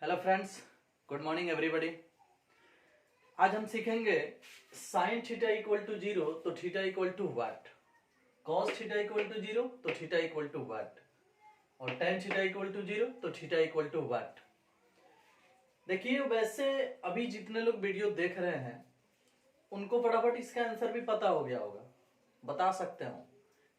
Hello friends, good morning everybody. आज हम सीखेंगे sine theta equal to zero तो theta equal to what, cos theta equal to zero तो theta equal to what, और tan theta equal to zero तो theta equal to what. देखिए, वैसे अभी जितने लोग वीडियो देख रहे हैं उनको फटाफट इसका आंसर भी पता हो गया होगा। बता सकते हो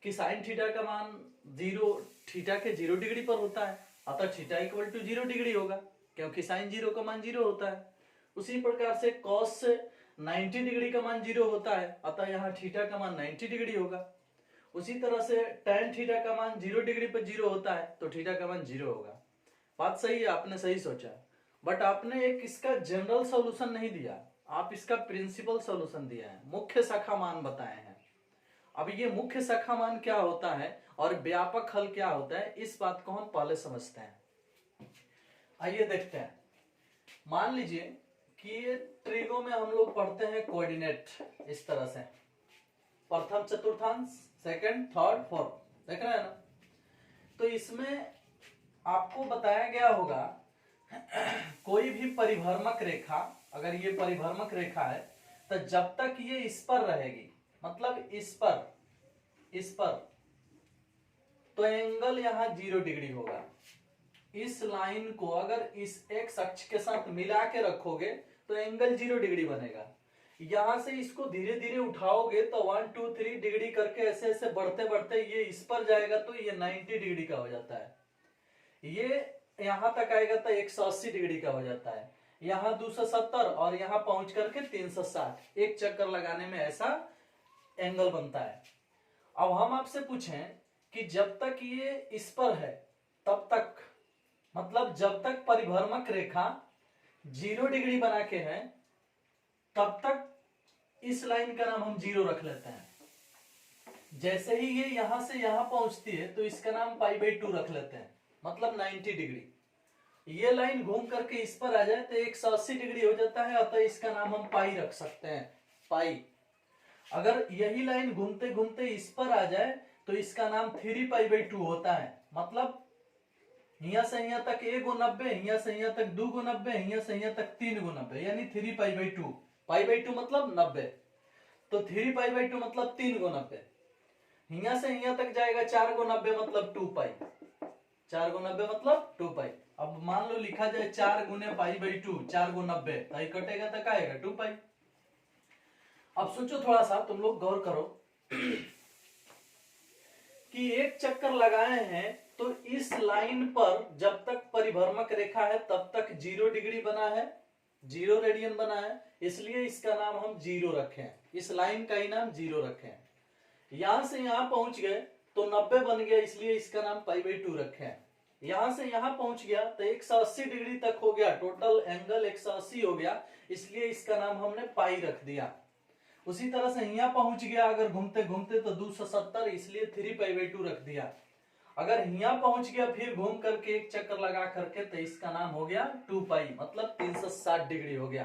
कि साइन थीटा का मान जीरो थीटा के 0 डिग्री पर होता है, अतः थीटा इक्वल टू 0 डिग्री होगा क्योंकि साइन जीरो का मान 0 होता है। उसी प्रकार से कॉस से 90 डिग्री का मान 0 होता है, अतः यहाँ थीटा का मान 90 डिग्री होगा। उसी तरह से tan थीटा का मान 0 डिग्री पर 0 होता है तो थीटा का मान 0 होगा। बात सही है, आपने सही सोचा, बट आपने एक इसका जनरल सॉल्यूशन नहीं दिया, आप इसका प्रिंसिपल सॉल्यूशन दिया है, मुख्य शाखा मान बताए हैं। अब ये मुख्य शाखा मान क्या होता है और व्यापक हल क्या होता है, इस बात को हम पहले समझते हैं। आइए देखते हैं। मान लीजिए कि ये ट्रिगो में हम लोग पढ़ते हैं कोऑर्डिनेट इस तरह से, प्रथम चतुर्थांश, सेकंड, थर्ड, फोर्थ, देख रहे हैं ना। तो इसमें आपको बताया गया होगा कोई भी परिभ्रमक रेखा, अगर ये परिभ्रमक रेखा है तो जब तक ये इस पर रहेगी, मतलब इस पर तो एंगल यहां 0 डिग्री होगा। इस लाइन को अगर इस एक्स अक्ष के साथ मिला के रखोगे तो एंगल 0 डिग्री बनेगा। यहां से इसको धीरे धीरे उठाओगे तो 1 2 3 डिग्री करके ऐसे ऐसे बढ़ते बढ़ते ये इस पर जाएगा तो ये 90 डिग्री का हो जाता है। ये यहां तक आएगा तो 180 डिग्री का हो जाता है, यहां 270 और यहां पहुंच करके 360। एक चक्कर लगाने में ऐसा एंगल बनता है। अब हम आपसे पूछें कि जब तक ये इस पर है तब तक, मतलब जब तक परिभ्रमक रेखा 0 डिग्री बना के है तब तक इस लाइन का नाम हम 0 रख लेते हैं। जैसे ही ये यहां से यहां पहुंचती है तो इसका नाम π/2 रख लेते हैं, मतलब 90 डिग्री। ये लाइन घूम करके इस पर आ जाए तो 180 डिग्री हो जाता है, अतः इसका नाम हम पाई रख सकते हैं, पाई। अगर यही लाइन घूमते घूमते इस पर आ जाए तो इसका नाम 3π/2 होता है, मतलब यहाँ से यहाँ तक 1 × 90, यहाँ से यहाँ तक 2 × 90, यहाँ से यहाँ तक 3 × 90, यानी 3π/2। π/2 मतलब 90, तो 3π/2 मतलब 3 × 90। यहाँ से यहाँ तक जाएगा 4 × 90 मतलब 2π, 4 × 90 मतलब 2π। अब मान लो लिखा जाए 4 × π/2, 4 × 90, तो कटेगा तो क्या आएगा 2π। अब सोचो थोड़ा सा, तुम लोग गौर करो कि एक चक्कर लगाए हैं तो इस लाइन पर जब तक परिभ्रमक रेखा है तब तक 0 डिग्री बना है, 0 रेडियन बना है, इसलिए इसका नाम हम 0 रखें, इस लाइन का ही नाम 0 रखें। यहां से यहां पहुंच गए तो 90 बन गया, इसलिए इसका नाम π/2 रखें। यहां से यहां पहुंच गया तो 180 डिग्री तक हो गया, टोटल एंगल 180 हो गया, इसलिए इसका नाम हमने पाई रख दिया। उसी तरह से यहाँ पहुंच गया अगर घूमते घूमते तो 270, इसलिए 3π/2 रख दिया। अगर यहाँ पहुंच गया फिर घूम करके एक चक्कर लगा करके तो इसका नाम हो गया 2π, मतलब 360 डिग्री हो गया।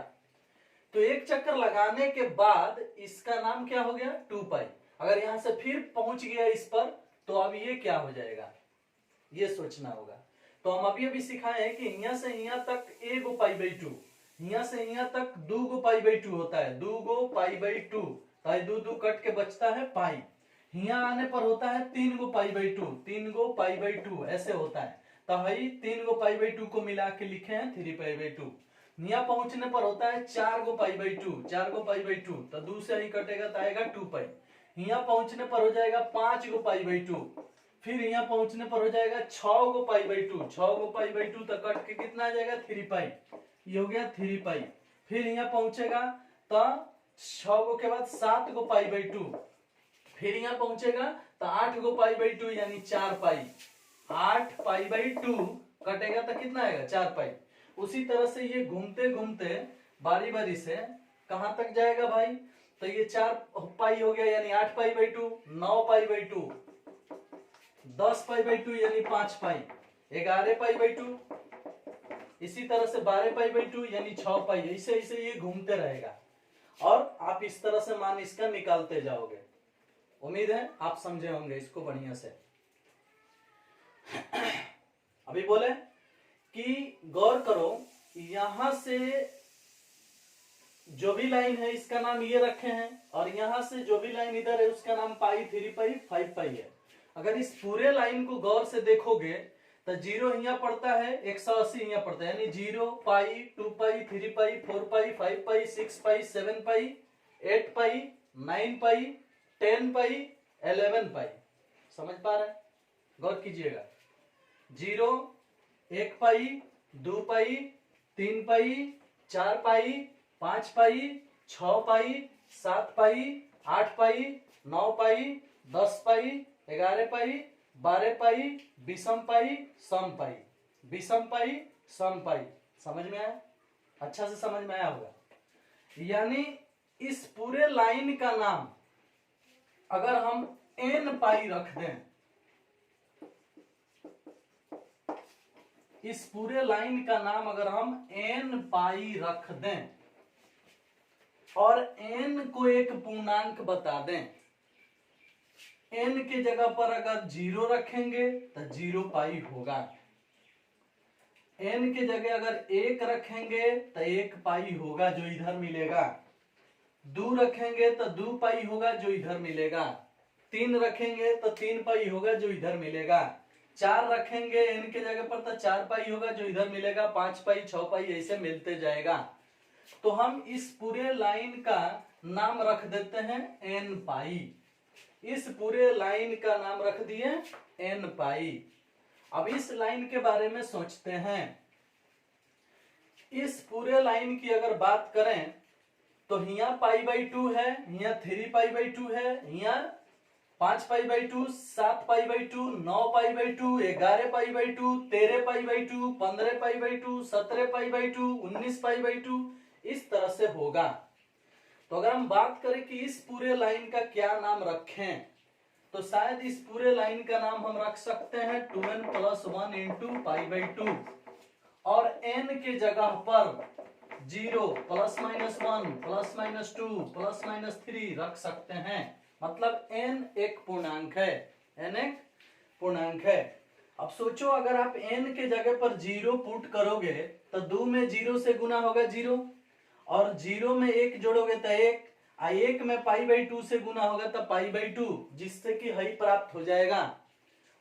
तो एक चक्कर लगाने के बाद इसका नाम क्या हो गया 2π। अगर यहां से फिर पहुंच गया इस पर तो अब ये क्या हो जाएगा, ये सोचना होगा। तो हम अभी सिखाए हैं कि यहाँ से यहाँ तक 1 π/2, यहाँ से यहाँ तक 2 π/2 होता है, 2 π/2, तो 2 कट के बचता है पाई। यहाँ आने पर होता है 3 π/2, 3 π/2 ऐसे होता है, तो हई 3 π/2 को मिला के लिखे हैं 3π/2। यहाँ पहुंचने पर होता है 4 π/2, 4 π/2, तो 2 से ही कटेगा तो आएगा 2π। यहाँ पहुंचने पर हो जाएगा 5 π/2, फिर यहाँ पहुंचने पर हो जाएगा 6 π/2, 6 π/2 तो कट के कितना आ जाएगा 3π, ये हो गया 3π। फिर यहाँ पहुंचेगा तो 6 के बाद 7 π/2, फिर यहाँ पहुंचेगा तो 8 π/2 यानी 4π, 8 π/2 कटेगा तो कितना आएगा 4π। उसी तरह से ये घूमते घूमते बारी बारी से कहां तक जाएगा भाई, तो ये 4π हो गया यानी 8 π/2, 9 π/2, 10 π/2 यानी 5π, 11 π/2, इसी तरह से 12 π/2 यानी 6π। ऐसे ऐसे ये घूमते रहेगा और आप इस तरह से मान इसका निकालते जाओगे। उम्मीद है आप समझे होंगे इसको बढ़िया से। अभी बोले कि गौर करो यहां से जो भी लाइन है इसका नाम ये रखे हैं, और यहां से जो भी लाइन इधर है उसका नाम पाई, 3 पाई, 5 पाई है। अगर इस पूरे लाइन को गौर से देखोगे तो 0 यहाँ पड़ता है, 180 यहाँ पड़ता है, यानी 0 पाई, 2 पाई, 3 पाई, 4 पाई, 5 पाई, 6 पाई, 7 पाई, 8 पाई, 9 पाई, 10 पाई, 11 पाई। समझ पा रहे हैं? गौर कीजिएगा। 0, 1 पाई, 2 पाई, 3 पाई, 4 पाई, 5 पाई, 6 पाई, 7 पाई, 8 पाई, 9 पाई, 10 पाई, 11 पाई, 12 पाई, विषम पाई, सम पाई, विषम पाई, सम पाई। समझ में आया? अच्छा से समझ में आया होगा। यानी इस पूरे लाइन का नाम अगर हम n पाई रख दें, इस पूरे लाइन का नाम अगर हम n पाई रख दें और n को एक पूर्णांक बता दें, n के जगह पर अगर 0 रखेंगे तो 0 पाई होगा, n के जगह अगर 1 रखेंगे तो 1 पाई होगा जो इधर मिलेगा, 2 रखेंगे तो 2 पाई होगा जो इधर मिलेगा, 3 रखेंगे तो 3 पाई होगा जो इधर मिलेगा, 4 रखेंगे n के जगह पर तो 4 पाई होगा जो इधर मिलेगा, 5 पाई, 6 पाई, ऐसे मिलते जाएगा। तो हम इस पूरे लाइन का नाम रख देते हैं n पाई। इस पूरे लाइन का नाम रख दिए n पाई। अब इस लाइन के बारे में सोचते हैं। इस पूरे लाइन की अगर बात करें तो यहाँ पाई बाई 2 है, यहाँ 3 पाई बाई 2 है, यहाँ 5 pi by 2, 7 pi by 2, 9 pi by 2, 11 pi by 2, 13 pi by 2, 15 pi by 2, 17 pi by 2, 19 pi by 2, इस तरह से होगा। तो अगर हम बात करें कि इस पूरे लाइन का क्या नाम रखें, तो शायद इस पूरे लाइन का नाम हम रख सकते हैं 2n plus 1 into pi by 2, और n के जगह पर 0 plus minus 1 plus minus 2 plus minus 3 रख सकते हैं। मतलब n एक पूर्णांक है, n एक पूर्णांक है। अब सोचो अगर आप n के जगह पर 0 पुट करोगे तो 2 में 0 से गुना होगा 0, और 0 में 1 जोड़ोगे तो 1, 1 में पाई बाई 2 से गुना होगा तो पाई बाई 2, जिससे कि हई प्राप्त हो जाएगा।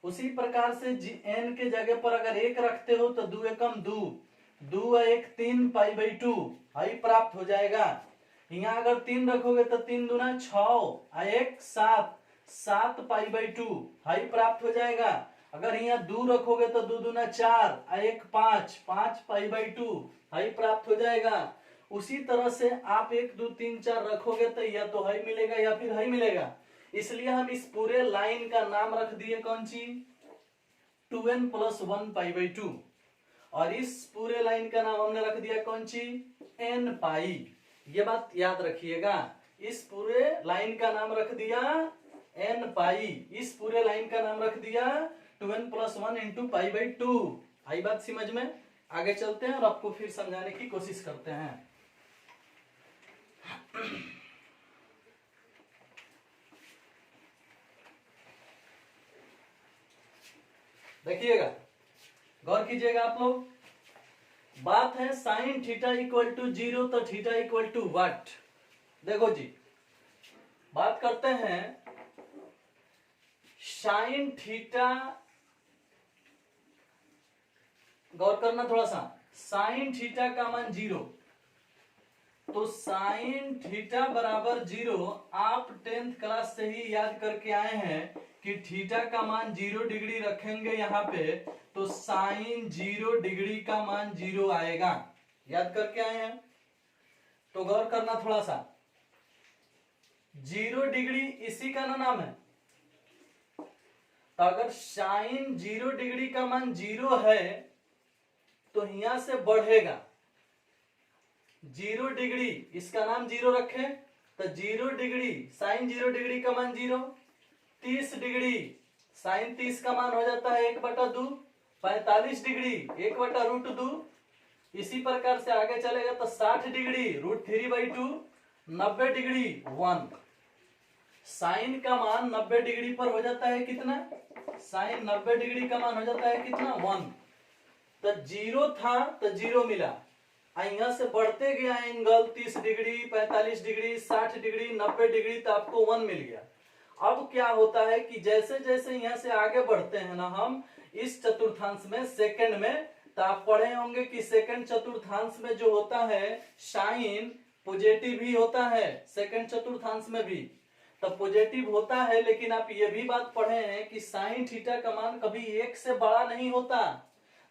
उसी प्रकार से n के जगह पर अगर 1 रखते हो तो 2 एकम 2, 2 1 3 पाई बाई 2, हई प्राप्त हो जाएगा। यहाँ अगर 3 रखोगे तो 3 दूना 6, 1 7, 7 पाई बाई 2, हई प्राप्त हो जाएगा। अगर यहाँ 2 रखोगे तो 2 दूना 4, 1 5, 5 पाई बाई 2, हई प्राप्त हो जाएगा। उसी तरह से आप 1 2 3 4 रखोगे तो या तो हई मिलेगा या फिर हई मिलेगा। इसलिए हम इस पूरे लाइन का नाम रख दिए कौन सी, 2n प्लस 1 पाई बाई 2, और इस पूरे लाइन का नाम हमने रख दिया कौन सी, n पाई। ये बात याद रखिएगा, इस पूरे लाइन का नाम रख दिया n पाई, इस पूरे लाइन का नाम रख दिया 2n plus 1 into pi by 2। आई बात समझ में? आगे चलते हैं और आपको फिर समझाने की कोशिश करते हैं। देखिएगा, गौर कीजिएगा आप लोग। बात है साइन थीटा इक्वल टू 0 तो थीटा इक्वल टू व्हाट। देखो जी, बात करते हैं साइन थीटा, गौर करना थोड़ा सा। साइन थीटा का मान 0, तो साइन थीटा बराबर 0 आप 10th क्लास से ही याद करके आए हैं कि थीटा का मान 0 डिग्री रखेंगे यहाँ पे तो साइन 0 डिग्री का मान 0 आएगा। याद करके आए हैं? तो गौर करना थोड़ा सा, 0 डिग्री इसी का ना नाम है। तो अगर साइन 0 डिग्री का मान 0 है तो यहां से बढ़ेगा 0 डिग्री, इसका नाम 0 रखे तो 0 डिग्री साइन 0 डिग्री का मान 0, 30 डिग्री साइन 30 का मान हो जाता है 1/2, 45 डिग्री 1/√2। इसी प्रकार से आगे चलेगा तो 60 डिग्री √3/2, 90 डिग्री 1। साइन का मान 90 डिग्री पर हो जाता है कितना, साइन 90 डिग्री का मान हो जाता है कितना, 1। तो 0 था तो 0 मिला, यहाँ से बढ़ते गया angle 30 degree, 45 degree, 60 degree, 90 degree, तो आपको 1 मिल गया। अब क्या होता है कि जैसे जैसे यहाँ से आगे बढ़ते हैं ना हम इस चतुर्थांश में, सेकंड में, तो आप पढ़े होंगे कि सेकंड चतुर्थांश में जो होता है साइन पॉजिटिव ही होता है, सेकंड चतुर्थांश में भी तो पॉजिटिव होता है। लेकिन आप ये भी बात पढ़े हैं कि साइन थीटा का मान कभी 1 से बड़ा नहीं होता।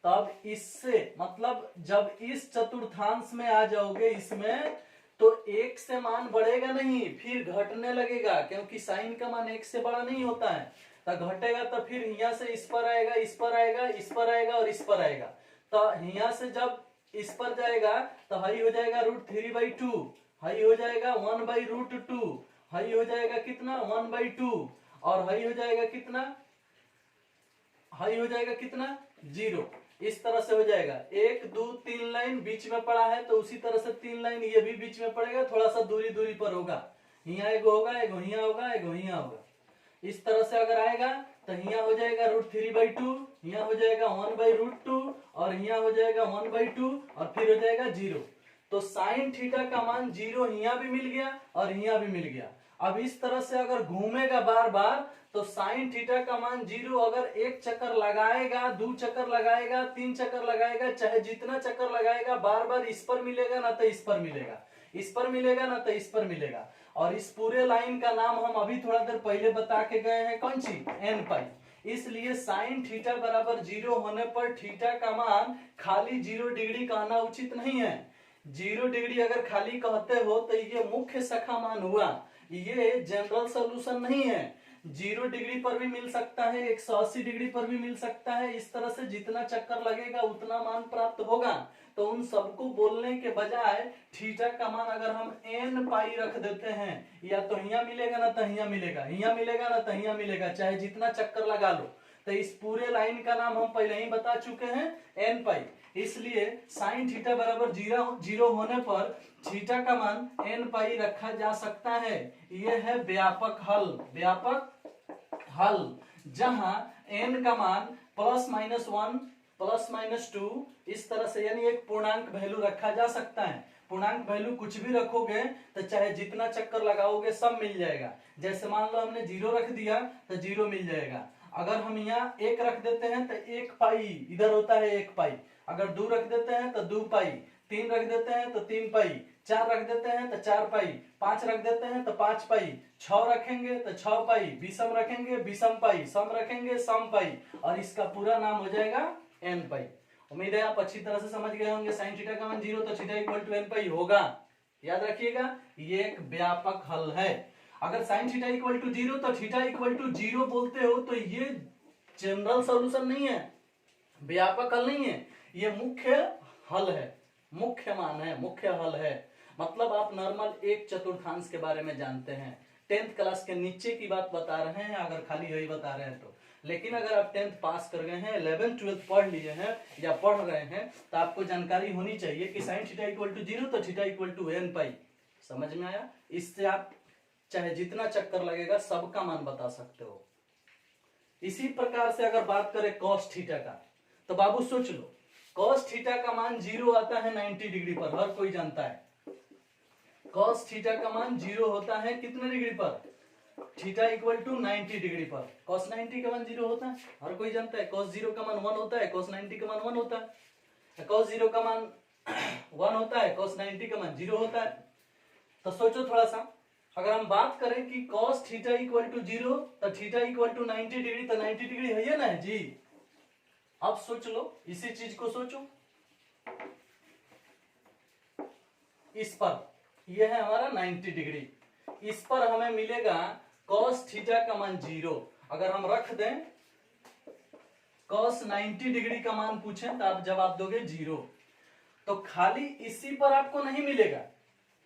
तब इससे मतलब जब इस चतुर्थांश में आ जाओगे इसमें, तो 1 से मान बढ़ेगा नहीं, फिर घटने लगेगा, क्योंकि साइन का मान 1 से बड़ा नहीं होता है। तो घटेगा तो फिर यहाँ से इस पर आएगा, इस पर आएगा, इस पर आएगा और इस पर आएगा। तो यहाँ से जब इस पर जाएगा तो हाई हो जाएगा √3/2, हाई हो जाएगा 1/√2, हाई हो जाएगा कितना 1/2, और हाई हो जाएगा कितना, हाई हो जाएगा कितना 0। इस तरह से हो जाएगा। 1 2 3 लाइन बीच में पड़ा है, तो उसी तरह से 3 लाइन ये भी बीच में पड़ेगा, थोड़ा सा दूरी दूरी पर होगा। यहाँ एगो होगा, एगो यहाँ होगा, एगो यहाँ होगा। इस तरह से अगर आएगा तो यहाँ हो जाएगा √3/2, यहाँ हो जाएगा 1/√2, और यहाँ हो जाएगा 1/2, और फिर हो जाएगा 0। तो साइन थीटा का मान 0 यहाँ भी मिल गया और यहाँ भी मिल गया। अब इस तरह से अगर घूमेगा बार बार तो साइन थीटा का मान 0 अगर 1 चक्कर लगाएगा, 2 चक्कर लगाएगा, 3 चक्कर लगाएगा, चाहे जितना चक्कर लगाएगा, बार बार इस पर मिलेगा ना तो इस पर मिलेगा, इस पर मिलेगा ना तो इस पर मिलेगा। और इस पूरे लाइन का नाम हम अभी थोड़ा देर पहले बता के गए हैं, कौन सी, n पाई। इसलिए साइन थीटा बराबर 0 होने पर थीटा का मान खाली 0 डिग्री कहना उचित नहीं है। 0 डिग्री अगर खाली कहते हो तो ये मुख्य शाखा मान हुआ, ये जनरल सॉल्यूशन नहीं है। 0 डिग्री पर भी मिल सकता है, 180 डिग्री पर भी मिल सकता है। इस तरह से जितना चक्कर लगेगा उतना मान प्राप्त होगा। तो उन सबको बोलने के बजाय थीटा का मान अगर हम n पाई रख देते हैं, या तो यहाँ मिलेगा ना तो यहाँ मिलेगा, यहाँ मिलेगा ना तो यहाँ मिलेगा, चाहे जितना चक्कर लगा लो। तो इस पूरे लाइन का नाम हम पहले ही बता चुके हैं, n पाई। इसलिए साइन थीटा बराबर 0 होने पर थीटा का मान n पाई रखा जा सकता है। यह है व्यापक हल, व्यापक हल, जहां n का मान +-1 +-2 इस तरह से, यानी एक पूर्णांक वैल्यू रखा जा सकता है। पूर्णांक वैल्यू कुछ भी रखोगे तो चाहे जितना चक्कर लगाओगे सब मिल जाएगा। जैसे मान लो हमने 0 रख दिया तो 0 मिल जाएगा। अगर हम यहाँ 1 रख देते हैं तो 1 पाई इधर होता है 1 पाई। अगर 2 रख देते हैं तो 2 पाई, 3 रख देते हैं तो 3 पाई, 4 रख देते हैं तो 4 पाई, 5 रख देते हैं तो 5 पाई, 6 रखेंगे तो 6 पाई, विषम रखेंगे विषम पाई, सम रखेंगे सम पाई, और इसका पूरा नाम हो जाएगा n पाई। उम्मीद है आप अच्छी तरह से समझ गए होंगे। साइन थीटा का मान 0 तो थीटा = n पाई होगा। याद रखिएगा, ये एक व्यापक हल है। अगर साइन थीटा = 0 तो थीटा = 0 बोलते हो तो ये जनरल सॉल्यूशन नहीं है, व्यापक हल नहीं है, ये मुख्य हल है, मुख्य मान है, मुख्य हल है। मतलब आप नॉर्मल 1/4 के बारे में जानते हैं। 10th क्लास के नीचे की बात बता रहे हैं, अगर खाली यही बता रहे हैं तो। लेकिन अगर आप 10th पास कर गए हैं, 11th 12th पढ़ लिए हैं या पढ़ रहे हैं, तो आपको जानकारी होनी चाहिए कि साइन थीटा = 0 तो थीटा = n पाई। समझ में आया? इससे आप चाहे जितना चक्कर लगेगा सबका मान बता सकते हो। इसी प्रकार से अगर बात करें कॉस थीटा का, तो बाबू सोच लो, कॉस थीटा का मान 0 आता है 90 डिग्री पर, हर कोई जानता है। कॉस थीटा का मान 0 होता है कितने डिग्री पर? थीटा = 90 डिग्री पर। कॉस 90 का मान 0 होता है, हर कोई जानता है। कॉस 0 का मान 1 होता है, कॉस 90 का मान 1 होता है। कॉस 0 का मान 1 होता है, कॉस 90 का मान 0 होता है। तो सोचो थोड़ा सा, अगर हम बात करें कि cos थीटा = 0 तो थीटा = 90 डिग्री, तो 90 डिग्री है ना जी। अब सोच लो, इसी चीज को सोचो, इस पर यह है हमारा 90 डिग्री, इस पर हमें मिलेगा cos थीटा का मान 0। अगर हम रख दें cos 90 डिग्री का मान पूछें तो आप जवाब दोगे 0। तो खाली इसी पर आपको नहीं मिलेगा,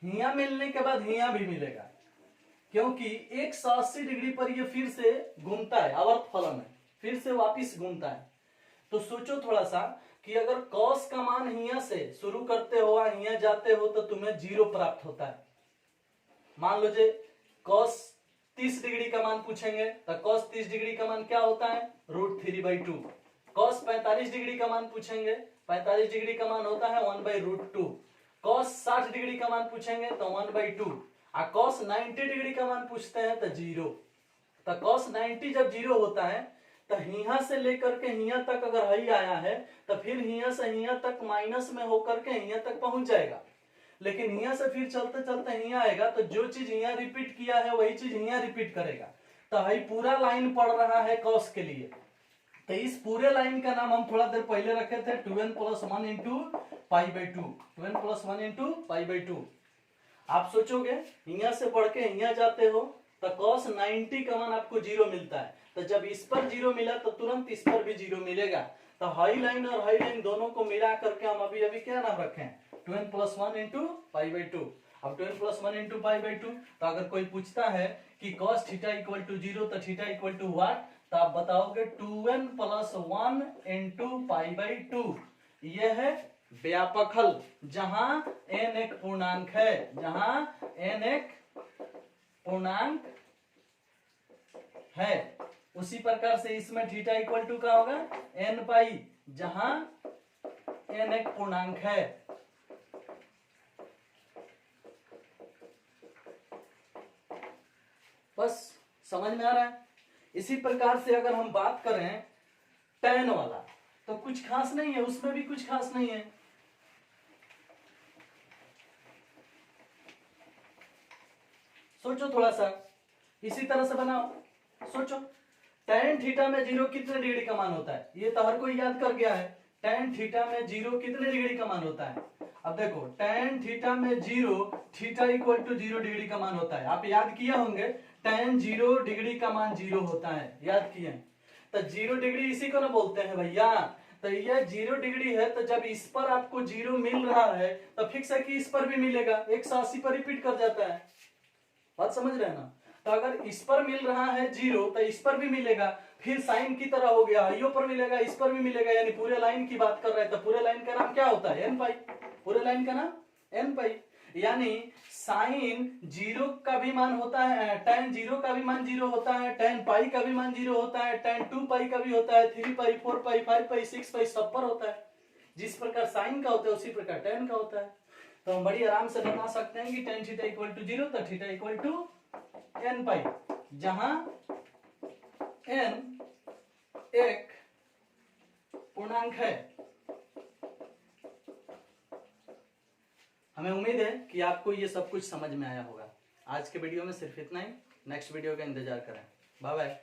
हिया मिलने के बाद हिया भी मिलेगा, क्योंकि 180 डिग्री पर ये फिर से घूमता है, आवर्त फलन है, फिर से वापिस घूमता है। तो सोचो थोड़ा सा कि अगर cos का मान हिया से शुरू करते हो, हिया जाते हो, तो तुम्हें 0 प्राप्त होता है। मान लो जे cos 30 डिग्री का मान पूछेंगे तो cos 30 डिग्री का मान क्या होता है? √3/2। cos 45 डिग्री का मान पूछेंगे, 45 डिग्री का मान होता है 1/√2। cos 60 डिग्री का मान पूछेंगे तो 1/2, और cos 90 डिग्री का मान पूछते हैं तो 0। तो cos 90 जब 0 होता है तो हिया से लेकर के हिया तक अगर हई आया है तो फिर हिया से हिया तक माइनस में होकर के हिया तक पहुंच जाएगा, लेकिन हिया से फिर चलते चलते हिया आएगा तो जो चीज हिया रिपीट किया है वही चीज हिया रिपीट करेगा। तो हई पूरा लाइन पढ़ रहा है cos के लिए, तो इस पूरे लाइन का नाम हम थोड़ा देर पहले रखे थे 2n + 1 इंटू π/2, 2n + 1 इंटू π/2। आप सोचोगे हिया से पढ़ के हिया जाते हो तो cos 90 का मान आपको 0 मिलता है, तो जब इस पर 0 मिला तो तुरंत इस पर भी 0 मिलेगा। तो हाई लाइन और हाई लाइन दोनों को मिला करके हम अभी अभी क्या नाम रखे हैं 2n + 1 इंटू π/2। अब 2n + 1 इंटू π/2, तो अगर कोई पूछता है कि cos θ = 0 तो θ = व्हाट, तो आप बताओगे 2n + 1 इंटू π/2। यह है व्यापक हल जहां n एक पूर्णांक है, जहां n एक पूर्णांक है। उसी प्रकार से इसमें θ = क्या होगा n π, जहां n एक पूर्णांक है। बस समझ में आ रहा है। इसी प्रकार से अगर हम बात करें tan वाला तो कुछ खास नहीं है, उसमें भी कुछ खास नहीं है। सोचो थोड़ा सा, इसी तरह से बनाओ, सोचो tan थीटा में 0 कितने डिग्री का मान होता है, ये तो हर कोई याद कर गया है। tan थीटा में 0 कितने डिग्री का मान होता है, अब देखो tan थीटा में 0 θ = 0 डिग्री का मान होता है। आप याद किए होंगे tan 0 डिग्री का मान 0 होता है, याद किए। तो 0 डिग्री इसी को ना बोलते हैं भैया। तो यह 0 डिग्री है, तो जब इस पर आपको 0 मिल रहा है तो फिक्स है कि इस पर भी मिलेगा, 180 पर रिपीट कर जाता है। बात समझ रहे हैं ना। तो अगर इस पर मिल रहा है 0 तो इस पर भी मिलेगा, फिर साइन की तरह हो गया, आइयो पर मिलेगा, इस पर भी मिलेगा, यानी पूरे लाइन की बात कर रहे हैं। तो पूरे लाइन का नाम क्या होता है n π, पूरे लाइन का नाम n π। यानी साइन 0 का भी मान होता है, tan 0 का भी मान 0 होता है, tan π का भी मान 0 होता है, tan 2π का भी होता है, 3π 4π 5π 6π सब पर होता है। जिस प्रकार साइन का होता है उसी प्रकार tan का होता है। तो हम बड़ी आराम से बता सकते हैं कि tan θ = 0 तो θ = n π, जहां n एक पूर्णांक है। हमें उम्मीद है कि आपको ये सब कुछ समझ में आया होगा। आज के वीडियो में सिर्फ इतना ही, नेक्स्ट वीडियो का इंतजार करें। Bye bye.